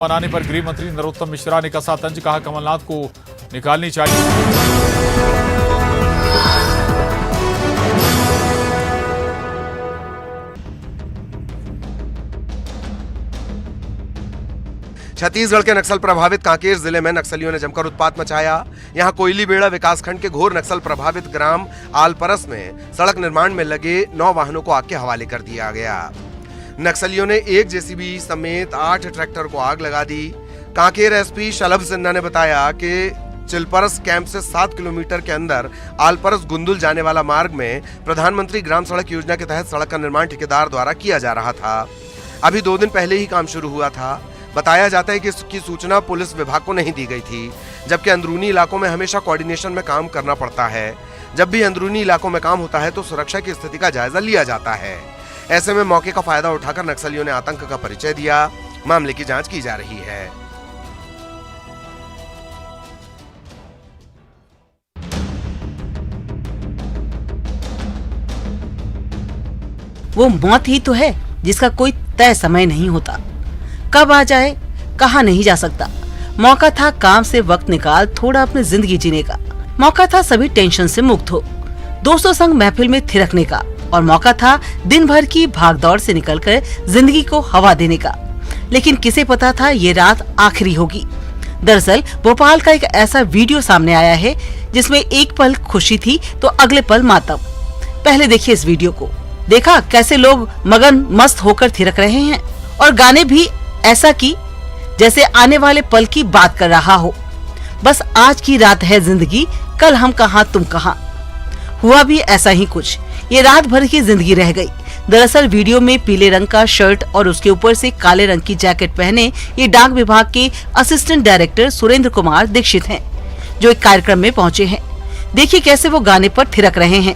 बनाने पर गृह मंत्री नरोत्तम मिश्रा ने कसा तंज, कहा कमलनाथ को निकालनी चाहिए। छत्तीसगढ़ के नक्सल प्रभावित कांकेर जिले में नक्सलियों ने जमकर उत्पात मचाया। यहां कोयली बेड़ा विकासखंड के घोर नक्सल प्रभावित ग्राम आलपरस में सड़क निर्माण में लगे 9 वाहनों को आग के हवाले कर दिया गया। नक्सलियों ने एक जेसीबी समेत 8 ट्रैक्टर को आग लगा दी। कांकेर एसपी शलभ सिन्हा ने बताया कि चिलपरस कैंप से 7 किलोमीटर के अंदर आलपरस गुंदुल जाने वाला मार्ग में प्रधानमंत्री ग्राम सड़क योजना के तहत सड़क का निर्माण ठेकेदार द्वारा किया जा रहा था। अभी 2 दिन पहले ही काम शुरू हुआ था। बताया जाता है कि इसकी सूचना पुलिस विभाग को नहीं दी गई थी, जबकि अंदरूनी इलाकों में हमेशा कोऑर्डिनेशन में काम करना पड़ता है। जब भी अंदरूनी इलाकों में काम होता है तो सुरक्षा की स्थिति का जायजा लिया जाता है। ऐसे में मौके का फायदा उठाकर नक्सलियों ने आतंक का परिचय दिया। मामले की जांच की जा रही है। वो मौत ही तो है जिसका कोई तय समय नहीं होता, कब आ जाए कहा नहीं जा सकता। मौका था काम से वक्त निकाल थोड़ा अपनी जिंदगी जीने का, मौका था सभी टेंशन से मुक्त हो, दोस्तों संग महफिल में थिरकने का, और मौका था दिन भर की भागदौड़ से निकलकर जिंदगी को हवा देने का। लेकिन किसे पता था ये रात आखिरी होगी। दरअसल भोपाल का एक ऐसा वीडियो सामने आया है जिसमें एक पल खुशी थी तो अगले पल मातम। पहले देखिए इस वीडियो को। देखा कैसे लोग मगन मस्त होकर थिरक रहे हैं, और गाने भी ऐसा की जैसे आने वाले पल की बात कर रहा हो। बस आज की रात है जिंदगी, कल हम कहां तुम कहां। हुआ भी ऐसा ही कुछ। ये रात भर की जिंदगी रह गई। दरअसल वीडियो में पीले रंग का शर्ट और उसके ऊपर से काले रंग की जैकेट पहने ये डाक विभाग के असिस्टेंट डायरेक्टर सुरेंद्र कुमार दीक्षित हैं, जो एक कार्यक्रम में पहुंचे हैं। देखिए कैसे वो गाने पर थिरक रहे हैं।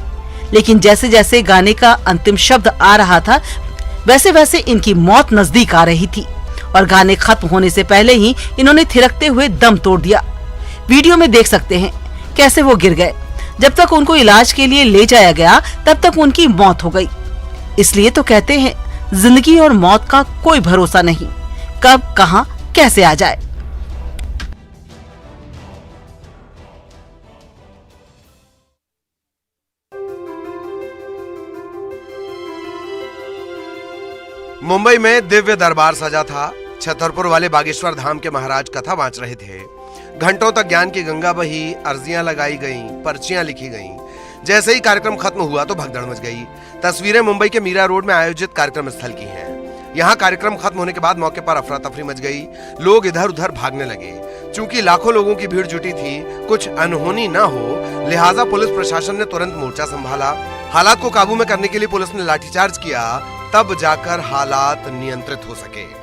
लेकिन जैसे जैसे गाने का अंतिम शब्द आ रहा था वैसे वैसे इनकी मौत नजदीक आ रही थी, और गाने खत्म होने से पहले ही इन्होंने थिरकते हुए दम तोड़ दिया। वीडियो में देख सकते हैं कैसे वो गिर गए। जब तक उनको इलाज के लिए ले जाया गया तब तक उनकी मौत हो गई। इसलिए तो कहते हैं जिंदगी और मौत का कोई भरोसा नहीं, कब कहां कैसे आ जाए। मुंबई में दिव्य दरबार सजा था। छतरपुर वाले बागेश्वर धाम के महाराज कथा बांच रहे थे। घंटों तक ज्ञान की गंगा बही, अर्जियां लगाई गईं, पर्चियां लिखी गईं। जैसे ही कार्यक्रम खत्म हुआ तो भगदड़ मच गई। तस्वीरें मुंबई के मीरा रोड में आयोजित कार्यक्रम स्थल की हैं। यहाँ कार्यक्रम खत्म होने के बाद मौके पर अफरा तफरी मच गई। लोग इधर उधर भागने लगे। चूंकि लाखों लोगों की भीड़ जुटी थी, कुछ अनहोनी न हो, लिहाजा पुलिस प्रशासन ने तुरंत मोर्चा संभाला। हालात को काबू में करने के लिए पुलिस ने लाठीचार्ज किया, तब जाकर हालात नियंत्रित हो सके।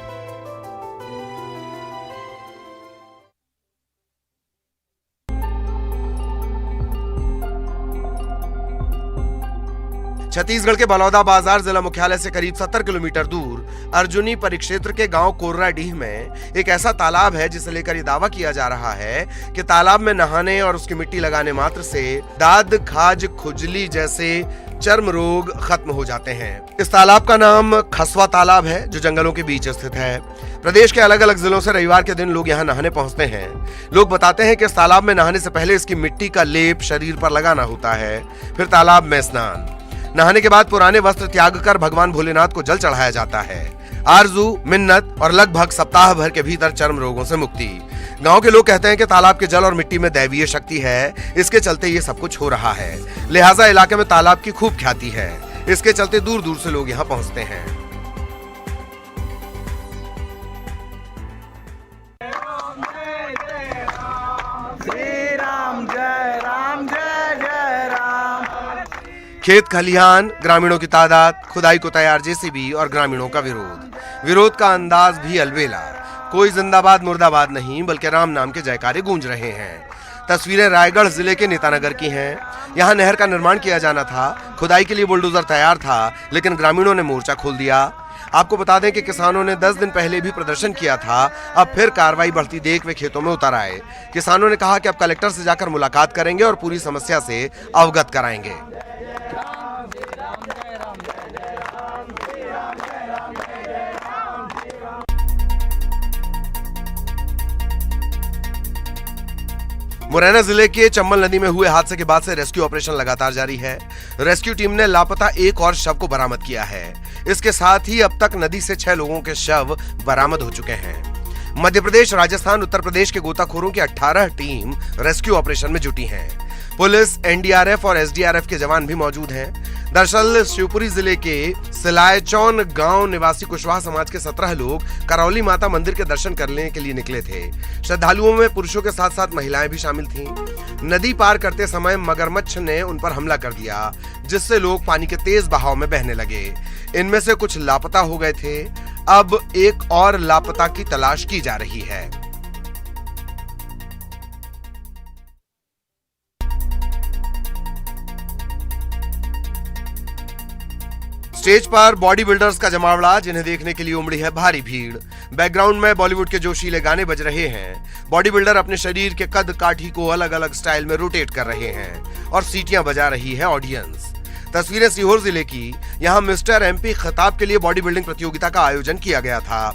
छत्तीसगढ़ के बलौदा बाजार जिला मुख्यालय से करीब 70 किलोमीटर दूर अर्जुनी परिक्षेत्र के गांव कोर्राडीह में एक ऐसा तालाब है जिसे लेकर ये दावा किया जा रहा है कि तालाब में नहाने और उसकी मिट्टी लगाने मात्र से दाद, खाज, खुजली जैसे चर्म रोग खत्म हो जाते हैं। इस तालाब का नाम खसवा तालाब है, जो जंगलों के बीच स्थित है। प्रदेश के अलग अलग जिलों से रविवार के दिन लोग यहाँ नहाने पहुँचते हैं। लोग बताते हैं कि इस तालाब में नहाने से पहले इसकी मिट्टी का लेप शरीर पर लगाना होता है, फिर तालाब में स्नान। नहाने के बाद पुराने वस्त्र त्याग कर भगवान भोलेनाथ को जल चढ़ाया जाता है। आरजू, मिन्नत और लगभग सप्ताह भर के भीतर चर्म रोगों से मुक्ति। गांव के लोग कहते हैं कि तालाब के जल और मिट्टी में दैवीय शक्ति है, इसके चलते ये सब कुछ हो रहा है। लिहाजा इलाके में तालाब की खूब ख्याति है। इसके चलते दूर दूर से लोग यहाँ पहुँचते हैं। खेत खलिहान, ग्रामीणों की तादाद, खुदाई को तैयार जेसीबी और ग्रामीणों का विरोध का अंदाज भी अलबेला। कोई जिंदाबाद मुर्दाबाद नहीं, बल्कि राम नाम के जयकारे गूंज रहे हैं। तस्वीरें रायगढ़ जिले के नेतानगर की हैं। यहाँ नहर का निर्माण किया जाना था। खुदाई के लिए बुलडोजर तैयार था, लेकिन ग्रामीणों ने मोर्चा खोल दिया। आपको बता दें कि किसानों ने 10 दिन पहले भी प्रदर्शन किया था। अब फिर कार्रवाई बढ़ती देख वे खेतों में उतर आए। किसानों ने कहा कि अब कलेक्टर से जाकर मुलाकात करेंगे और पूरी समस्या से अवगत कराएंगे। मुरैना जिले के चंबल नदी में हुए हादसे के बाद से रेस्क्यू ऑपरेशन लगातार जारी है। रेस्क्यू टीम ने लापता एक और शव को बरामद किया है। इसके साथ ही अब तक नदी से 6 लोगों के शव बरामद हो चुके हैं। मध्य प्रदेश, राजस्थान, उत्तर प्रदेश के गोताखोरों की 18 टीम रेस्क्यू ऑपरेशन में जुटी हैं। पुलिस, एनडीआरएफ और एसडीआरएफ के जवान भी मौजूद हैं। दरअसल शिवपुरी जिले के सिलायचौन गांव निवासी कुशवाहा समाज के 17 लोग करौली माता मंदिर के दर्शन करने के लिए निकले थे। श्रद्धालुओं में पुरुषों के साथ साथ महिलाएं भी शामिल थीं। नदी पार करते समय मगरमच्छ ने उन पर हमला कर दिया, जिससे लोग पानी के तेज बहाव में बहने लगे। इनमें से कुछ लापता हो गए थे। अब एक और लापता की तलाश की जा रही है। स्टेज पर बॉडी बिल्डर्स का जमावड़ा, जिन्हें देखने के लिए उमड़ी है भारी भीड़। बैकग्राउंड में बॉलीवुड के जोशीले गाने बज रहे हैं। बॉडी बिल्डर अपने शरीर के कद काठी को अलग अलग स्टाइल में रोटेट कर रहे हैं और सीटियां बजा रही है ऑडियंस। तस्वीरें सीहोर जिले की। यहां मिस्टर एमपी खिताब के लिए बॉडी बिल्डिंग प्रतियोगिता का आयोजन किया गया था।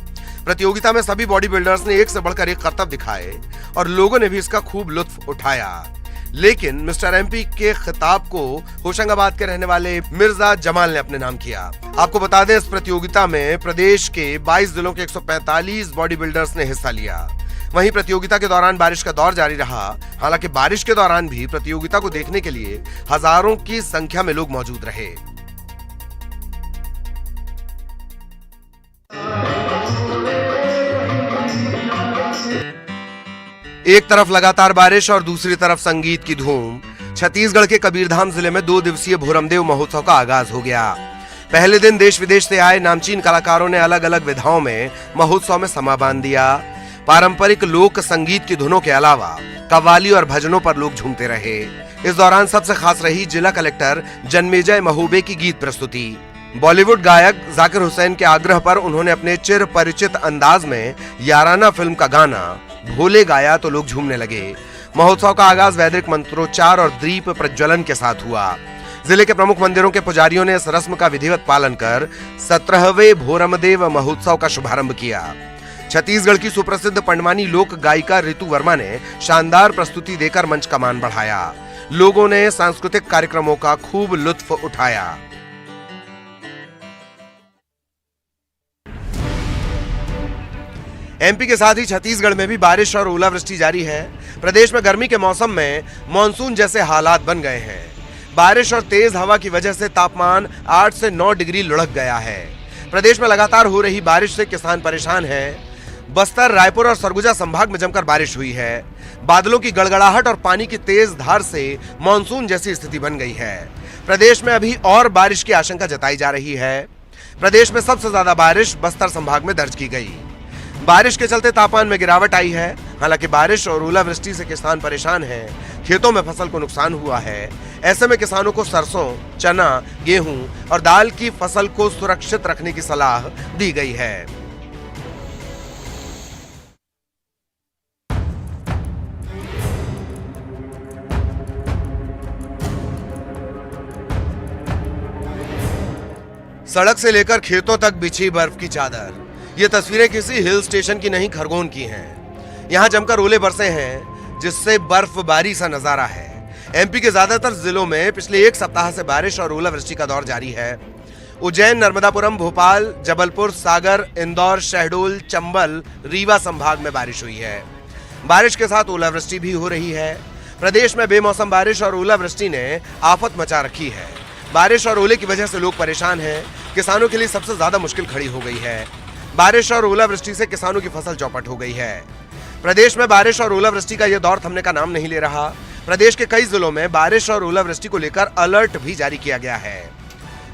प्रतियोगिता में सभी बॉडी बिल्डर्स ने एक से बढ़कर एक करतब दिखाए और लोगों ने भी इसका खूब लुत्फ उठाया। लेकिन मिस्टर एमपी के खिताब को होशंगाबाद के रहने वाले मिर्जा जमाल ने अपने नाम किया। आपको बता दें, इस प्रतियोगिता में प्रदेश के 22 जिलों के 145 बॉडी बिल्डर्स ने हिस्सा लिया। वहीं प्रतियोगिता के दौरान बारिश का दौर जारी रहा। हालांकि बारिश के दौरान भी प्रतियोगिता को देखने के लिए हजारों की संख्या में लोग मौजूद रहे। एक तरफ लगातार बारिश और दूसरी तरफ संगीत की धूम। छत्तीसगढ़ के कबीरधाम जिले में 2 दिवसीय भोरमदेव महोत्सव का आगाज हो गया। पहले दिन देश विदेश से आए नामचीन कलाकारों ने अलग अलग विधाओं में महोत्सव में समा बांध दिया। पारंपरिक लोक संगीत की धुनों के अलावा कव्वाली और भजनों पर लोग झूमते रहे। इस दौरान सबसे खास रही जिला कलेक्टर जन्मेजय महोबे की गीत प्रस्तुति। बॉलीवुड गायक जाकिर हुसैन के आग्रह पर उन्होंने अपने चिर परिचित अंदाज में याराना फिल्म का गाना भोले गाया तो लोग झूमने लगे। महोत्सव का आगाज वैदिक मंत्रोच्चार और दीप प्रज्वलन के साथ हुआ। जिले के प्रमुख मंदिरों के पुजारियों ने इस रस्म का विधिवत पालन कर 17वें भोरमदेव महोत्सव का शुभारंभ किया। छत्तीसगढ़ की सुप्रसिद्ध पंडवानी लोक गायिका रितु वर्मा ने शानदार प्रस्तुति देकर मंच का मान बढ़ाया। लोगों ने सांस्कृतिक कार्यक्रमों का खूब लुत्फ उठाया। एमपी के साथ ही छत्तीसगढ़ में भी बारिश और ओलावृष्टि जारी है। प्रदेश में गर्मी के मौसम में मानसून जैसे हालात बन गए हैं। बारिश और तेज हवा की वजह से तापमान 8 से 9 डिग्री लुढ़क गया है। प्रदेश में लगातार हो रही बारिश से किसान परेशान हैं। बस्तर, रायपुर और सरगुजा संभाग में जमकर बारिश हुई है। बादलों की गड़गड़ाहट और पानी की तेज धार से मानसून जैसी स्थिति बन गई है। प्रदेश में अभी और बारिश की आशंका जताई जा रही है। प्रदेश में सबसे ज्यादा बारिश बस्तर संभाग में दर्ज की गई। बारिश के चलते तापमान में गिरावट आई है। हालांकि बारिश और ओलावृष्टि से किसान परेशान हैं। खेतों में फसल को नुकसान हुआ है। ऐसे में किसानों को सरसों, चना, गेहूं और दाल की फसल को सुरक्षित रखने की सलाह दी गई है। सड़क से लेकर खेतों तक बिछी बर्फ की चादर। ये तस्वीरें किसी हिल स्टेशन की नहीं, खरगोन की हैं। यहाँ जमकर ओले बरसे हैं, जिससे बर्फबारी सा नजारा है। एमपी के ज्यादातर जिलों में पिछले 1 सप्ताह से बारिश और ओलावृष्टि का दौर जारी है। उज्जैन, नर्मदापुरम, भोपाल, जबलपुर, सागर, इंदौर, शहडोल, चंबल, रीवा संभाग में बारिश हुई है। बारिश के साथ ओलावृष्टि भी हो रही है। प्रदेश में बेमौसम बारिश और ओलावृष्टि ने आफत मचा रखी है। बारिश और ओले की वजह से लोग परेशान हैं। किसानों के लिए सबसे ज्यादा मुश्किल खड़ी हो गई है। बारिश और ओलावृष्टि से किसानों की फसल चौपट हो गई है। प्रदेश में बारिश और ओलावृष्टि का यह दौर थमने का नाम नहीं ले रहा। प्रदेश के कई जिलों में बारिश और ओलावृष्टि को लेकर अलर्ट भी जारी किया गया है।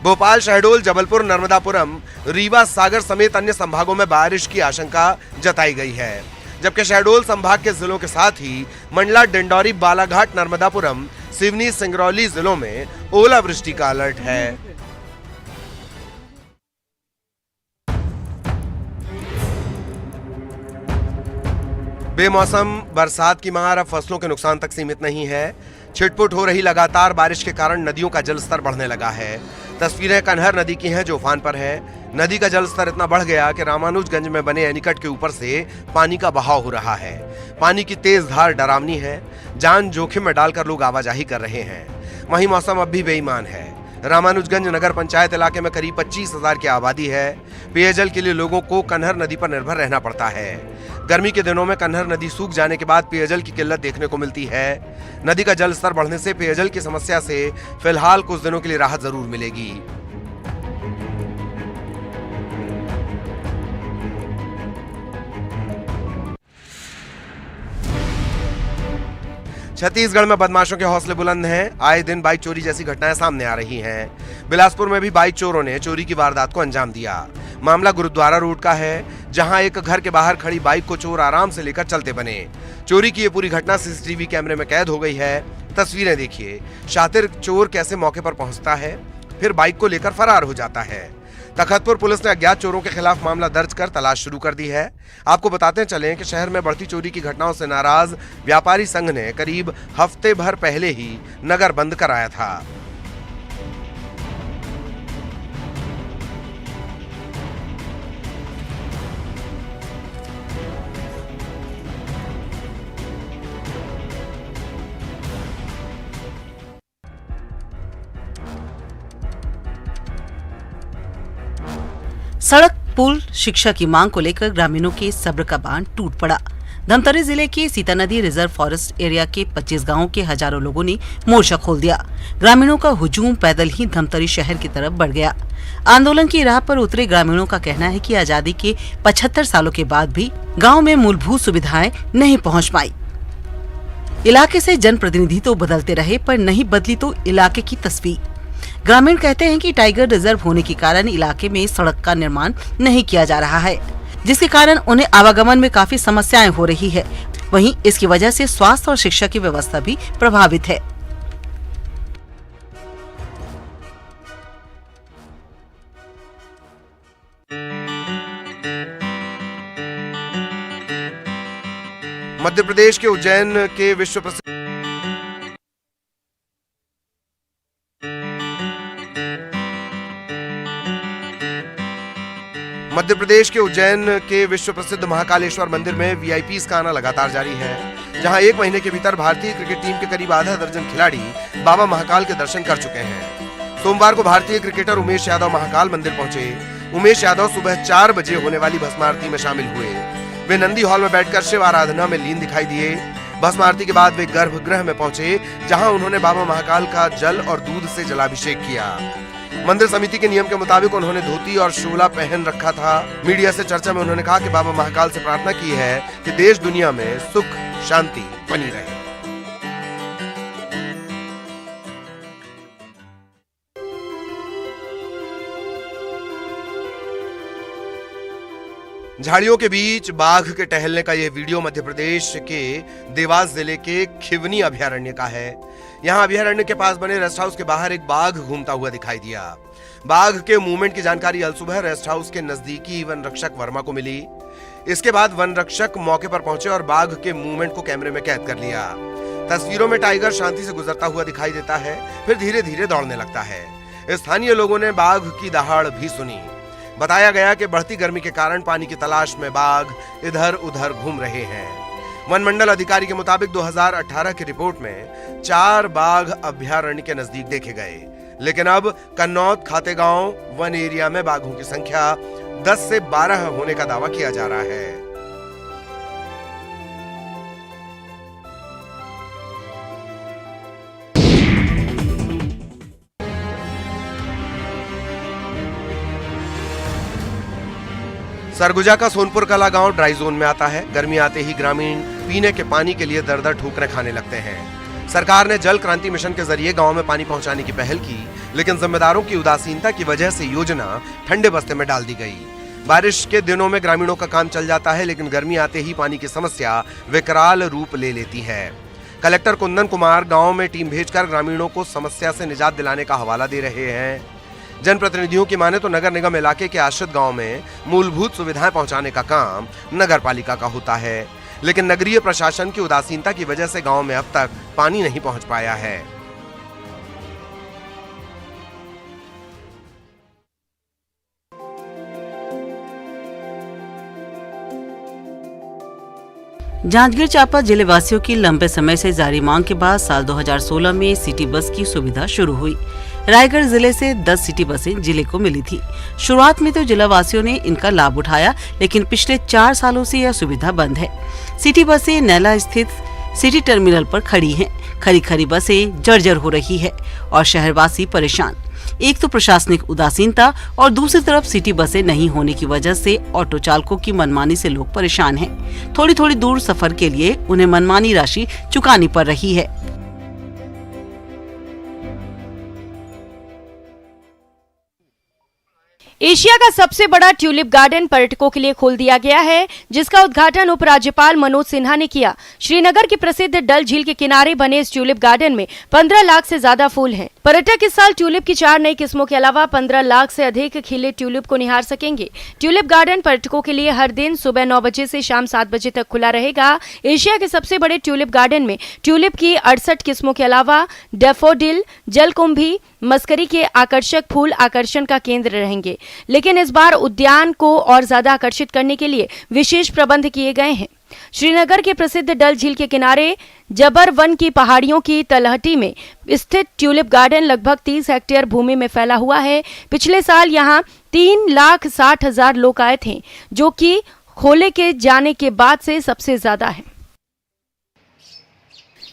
भोपाल, शहडोल, जबलपुर, नर्मदापुरम, रीवा, सागर समेत अन्य संभागों में बारिश की आशंका जताई गई है। जबकि शहडोल संभाग के जिलों के साथ ही मंडला, डिंडौरी, बालाघाट, नर्मदापुरम, सिवनी, सिंगरौली जिलों में ओलावृष्टि का अलर्ट है। बेमौसम बरसात की मार अब फसलों के नुकसान तक सीमित नहीं है। छिटपुट हो रही लगातार बारिश के कारण नदियों का जलस्तर बढ़ने लगा है। तस्वीरें कन्हर नदी की हैं जो उफान पर है। नदी का जल स्तर इतना बढ़ गया कि रामानुजगंज में बने एनीकट के ऊपर से पानी का बहाव हो रहा है। पानी की तेज धार डरावनी है, जान जोखिम में डालकर लोग आवाजाही कर रहे हैं। वहीं मौसम अब भी बेईमान है। रामानुजगंज नगर पंचायत इलाके में करीब 25,000 की आबादी है। पेयजल के लिए लोगों को कन्हर नदी पर निर्भर रहना पड़ता है। गर्मी के दिनों में कन्हर नदी सूख जाने के बाद पेयजल की किल्लत देखने को मिलती है। नदी का जल स्तर बढ़ने से पेयजल की समस्या से फिलहाल कुछ दिनों के लिए राहत जरूर मिलेगी। छत्तीसगढ़ में बदमाशों के हौसले बुलंद हैं। आए दिन बाइक चोरी जैसी घटनाएं सामने आ रही हैं। बिलासपुर में भी बाइक चोरों ने चोरी की वारदात को अंजाम दिया। मामला गुरुद्वारा रोड का है, जहां एक घर के बाहर खड़ी बाइक को चोर आराम से लेकर चलते बने। चोरी की ये पूरी घटना सीसीटीवी कैमरे में कैद हो गई है। तस्वीरें देखिए, शातिर चोर कैसे मौके पर पहुंचता है, फिर बाइक को लेकर फरार हो जाता है। तखतपुर पुलिस ने अज्ञात चोरों के खिलाफ मामला दर्ज कर तलाश शुरू कर दी है। आपको बताते चलें कि शहर में बढ़ती चोरी की घटनाओं से नाराज व्यापारी संघ ने करीब हफ्ते भर पहले ही नगर बंद कराया था। सड़क, पुल, शिक्षा की मांग को लेकर ग्रामीणों के सब्र का बांध टूट पड़ा। धमतरी जिले के सीता नदी रिजर्व फॉरेस्ट एरिया के 25 गांवों के हजारों लोगों ने मोर्चा खोल दिया। ग्रामीणों का हुजूम पैदल ही धमतरी शहर की तरफ बढ़ गया। आंदोलन की राह पर उतरे ग्रामीणों का कहना है कि आजादी के 75 सालों के बाद भी गाँव में मूलभूत सुविधाएं नहीं पहुँच पाई। इलाके से जनप्रतिनिधि तो बदलते रहे, पर नहीं बदली तो इलाके की तस्वीर। ग्रामीण कहते हैं कि टाइगर रिजर्व होने के कारण इलाके में सड़क का निर्माण नहीं किया जा रहा है, जिसके कारण उन्हें आवागमन में काफी समस्याएं हो रही है। वहीं इसकी वजह से स्वास्थ्य और शिक्षा की व्यवस्था भी प्रभावित है। मध्य प्रदेश के उज्जैन के विश्व प्रसिद्ध महाकालेश्वर मंदिर में वीआईपीज़ का आना लगातार जारी है, जहां एक महीने के भीतर भारतीय क्रिकेट टीम के करीब आधा दर्जन खिलाड़ी बाबा महाकाल के दर्शन कर चुके हैं। सोमवार को भारतीय क्रिकेटर उमेश यादव महाकाल मंदिर पहुंचे। उमेश यादव सुबह 4 बजे होने वाली भस्म आरती में शामिल हुए। वे नंदी हॉल में बैठकर शिव आराधना में लीन दिखाई दिए। भस्म आरती के बाद वे गर्भगृह में पहुंचे, जहां उन्होंने बाबा महाकाल का जल और दूध से जलाभिषेक किया। मंदिर समिति के नियम के मुताबिक उन्होंने धोती और शोला पहन रखा था। मीडिया से चर्चा में उन्होंने कहा कि बाबा महाकाल से प्रार्थना की है कि देश दुनिया में सुख शांति बनी रहे। झाड़ियों के बीच बाघ के टहलने का यह वीडियो मध्य प्रदेश के देवास जिले के खिवनी अभयारण्य का है। यहाँ अभयारण्य के पास बने रेस्ट हाउस के बाहर एक बाघ घूमता हुआ दिखाई दिया। बाघ के मूवमेंट की जानकारी अल सुबह रेस्ट हाउस के नजदीकी वन रक्षक वर्मा को मिली। इसके बाद वन रक्षक मौके पर पहुंचे और बाघ के मूवमेंट को कैमरे में कैद कर लिया। तस्वीरों में टाइगर शांति से गुजरता हुआ दिखाई देता है, फिर धीरे धीरे दौड़ने लगता है। स्थानीय लोगों ने बाघ की दहाड़ भी सुनी। बताया गया कि बढ़ती गर्मी के कारण पानी की तलाश में बाघ इधर उधर घूम रहे हैं। वन मंडल अधिकारी के मुताबिक 2018 की रिपोर्ट में 4 बाघ अभयारण्य के नजदीक देखे गए, लेकिन अब कन्नौत खातेगांव वन एरिया में बाघों की संख्या 10 से 12 होने का दावा किया जा रहा है। सरगुजा का सोनपुर कला गांव ड्राई जोन में आता है। गर्मी आते ही ग्रामीण पीने के पानी के लिए दर-दर ठोकरें खाने लगते हैं। सरकार ने जल क्रांति मिशन के जरिए गांव में पानी पहुंचाने की पहल की, लेकिन जिम्मेदारों की उदासीनता की वजह से योजना ठंडे बस्ते में डाल दी गई। बारिश के दिनों में ग्रामीणों का काम चल जाता है, लेकिन गर्मी आते ही पानी की समस्या विकराल रूप ले लेती है। कलेक्टर कुंदन कुमार गाँव में टीम भेजकर ग्रामीणों को समस्या से निजात दिलाने का हवाला दे रहे हैं। जनप्रतिनिधियों की माने तो नगर निगम इलाके के आश्रित गांव में मूलभूत सुविधाएं पहुंचाने का काम नगर पालिका का होता है, लेकिन नगरीय प्रशासन की उदासीनता की वजह से गांव में अब तक पानी नहीं पहुंच पाया है। जांजगीर चांपा जिले वासियों की लंबे समय से जारी मांग के बाद साल 2016 में सिटी बस की सुविधा शुरू हुई। रायगढ़ जिले से 10 सिटी बसें जिले को मिली थी। शुरुआत में तो जिला वासियों ने इनका लाभ उठाया, लेकिन पिछले 4 सालों से यह सुविधा बंद है। सिटी बसें नैला स्थित सिटी टर्मिनल पर खड़ी हैं। खरी बसें जर्जर हो रही है और शहरवासी परेशान। एक तो प्रशासनिक उदासीनता और दूसरी तरफ सिटी बसें नहीं होने की वजह से ऑटो चालकों की मनमानी से लोग परेशान हैं। थोड़ी दूर सफर के लिए उन्हें मनमानी राशि चुकानी पड़ रही है। एशिया का सबसे बड़ा ट्यूलिप गार्डन पर्यटकों के लिए खोल दिया गया है, जिसका उद्घाटन उपराज्यपाल मनोज सिन्हा ने किया। श्रीनगर की प्रसिद्ध डल झील के किनारे बने इस ट्यूलिप गार्डन में 15 लाख से ज्यादा फूल हैं। पर्यटक इस साल ट्यूलिप की 4 नई किस्मों के अलावा 15 लाख से अधिक खिले ट्यूलिप को निहार सकेंगे। ट्यूलिप गार्डन पर्यटकों के लिए हर दिन सुबह 9 बजे से शाम 7 बजे तक खुला रहेगा। एशिया के सबसे बड़े ट्यूलिप गार्डन में ट्यूलिप की 68 किस्मों के अलावा डैफोडिल, जलकुंभी, मस्करी के आकर्षक फूल आकर्षण का केंद्र रहेंगे। लेकिन इस बार उद्यान को और ज्यादा आकर्षित करने के लिए विशेष प्रबंध किए गए हैं। श्रीनगर के प्रसिद्ध डल झील के किनारे जबर वन की पहाड़ियों की तलहटी में स्थित ट्यूलिप गार्डन लगभग 30 हेक्टेयर भूमि में फैला हुआ है। पिछले साल यहां 3,60,000 लोग आए थे, जो कि खोले के जाने के बाद से सबसे ज्यादा है।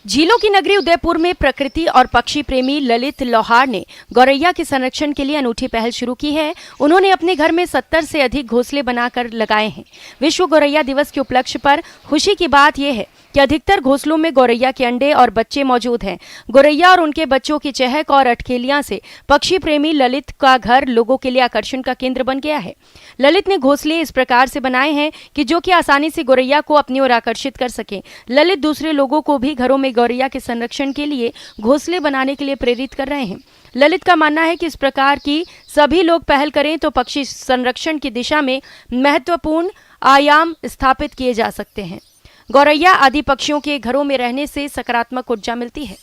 झीलों की नगरी उदयपुर में प्रकृति और पक्षी प्रेमी ललित लोहार ने गौरैया के संरक्षण के लिए अनूठी पहल शुरू की है। उन्होंने अपने घर में 70 से अधिक घोंसले बनाकर लगाए हैं। विश्व गौरैया दिवस के उपलक्ष्य पर खुशी की बात यह है कि अधिकतर घोंसलों में गौरैया के अंडे और बच्चे मौजूद हैं। गौरैया और उनके बच्चों की चहक और अठखेलियां से पक्षी प्रेमी ललित का घर लोगों के लिए आकर्षण का केंद्र बन गया है। ललित ने घोंसले इस प्रकार से बनाए हैं कि जो कि आसानी से गौरैया को अपनी ओर आकर्षित कर सके। ललित दूसरे लोगों को भी घरों में गौरैया के संरक्षण के लिए घोंसले बनाने के लिए प्रेरित कर रहे हैं। ललित का मानना है कि इस प्रकार की सभी लोग पहल करें तो पक्षी संरक्षण की दिशा में महत्वपूर्ण आयाम स्थापित किए जा सकते हैं। गौरैया आदि पक्षियों के घरों में रहने से सकारात्मक ऊर्जा मिलती है।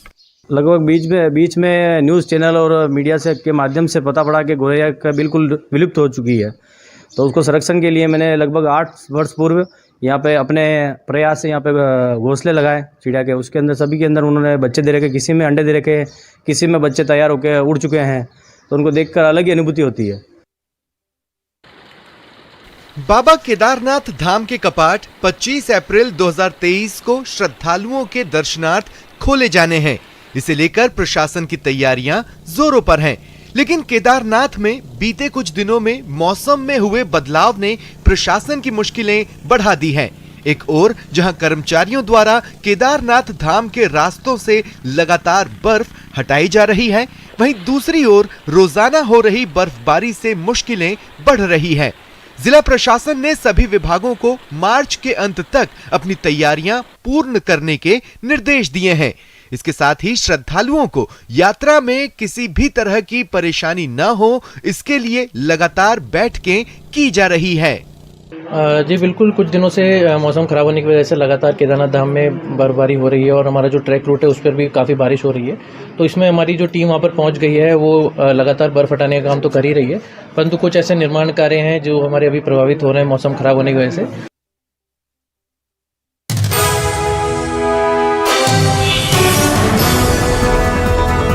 लगभग बीच में न्यूज़ चैनल और मीडिया से के माध्यम से पता पड़ा कि गौरैया का बिल्कुल विलुप्त हो चुकी है। तो उसको संरक्षण के लिए मैंने लगभग 8 वर्ष पूर्व यहाँ पे अपने प्रयास से यहाँ पे घोंसले लगाए चिड़िया के। उसके अंदर सभी के अंदर उन्होंने बच्चे दे रखे, किसी में अंडे दे रखे, किसी में बच्चे तैयार होकर उड़ चुके हैं। तो उनको देखकर अलग ही अनुभूति होती है। बाबा केदारनाथ धाम के कपाट 25 अप्रैल 2023 को श्रद्धालुओं के दर्शनार्थ खोले जाने हैं। इसे लेकर प्रशासन की तैयारियां जोरों पर हैं। लेकिन केदारनाथ में बीते कुछ दिनों में मौसम में हुए बदलाव ने प्रशासन की मुश्किलें बढ़ा दी हैं। एक ओर जहां कर्मचारियों द्वारा केदारनाथ धाम के रास्तों से लगातार बर्फ हटाई जा रही है, वहीं दूसरी ओर रोजाना हो रही बर्फबारी से मुश्किलें बढ़ रही है। जिला प्रशासन ने सभी विभागों को मार्च के अंत तक अपनी तैयारियां पूर्ण करने के निर्देश दिए हैं। इसके साथ ही श्रद्धालुओं को यात्रा में किसी भी तरह की परेशानी न हो, इसके लिए लगातार बैठकें की जा रही है। जी बिल्कुल, कुछ दिनों से मौसम खराब होने की वजह से लगातार केदारनाथ धाम में बर्फबारी हो रही है और हमारा जो ट्रैक रूट है उस पर भी काफ़ी बारिश हो रही है। तो इसमें हमारी जो टीम वहाँ पर पहुँच गई है वो लगातार बर्फ हटाने का काम तो कर ही रही है, परंतु कुछ ऐसे निर्माण कार्य हैं जो हमारे अभी प्रभावित हो रहे हैं मौसम खराब होने की वजह से।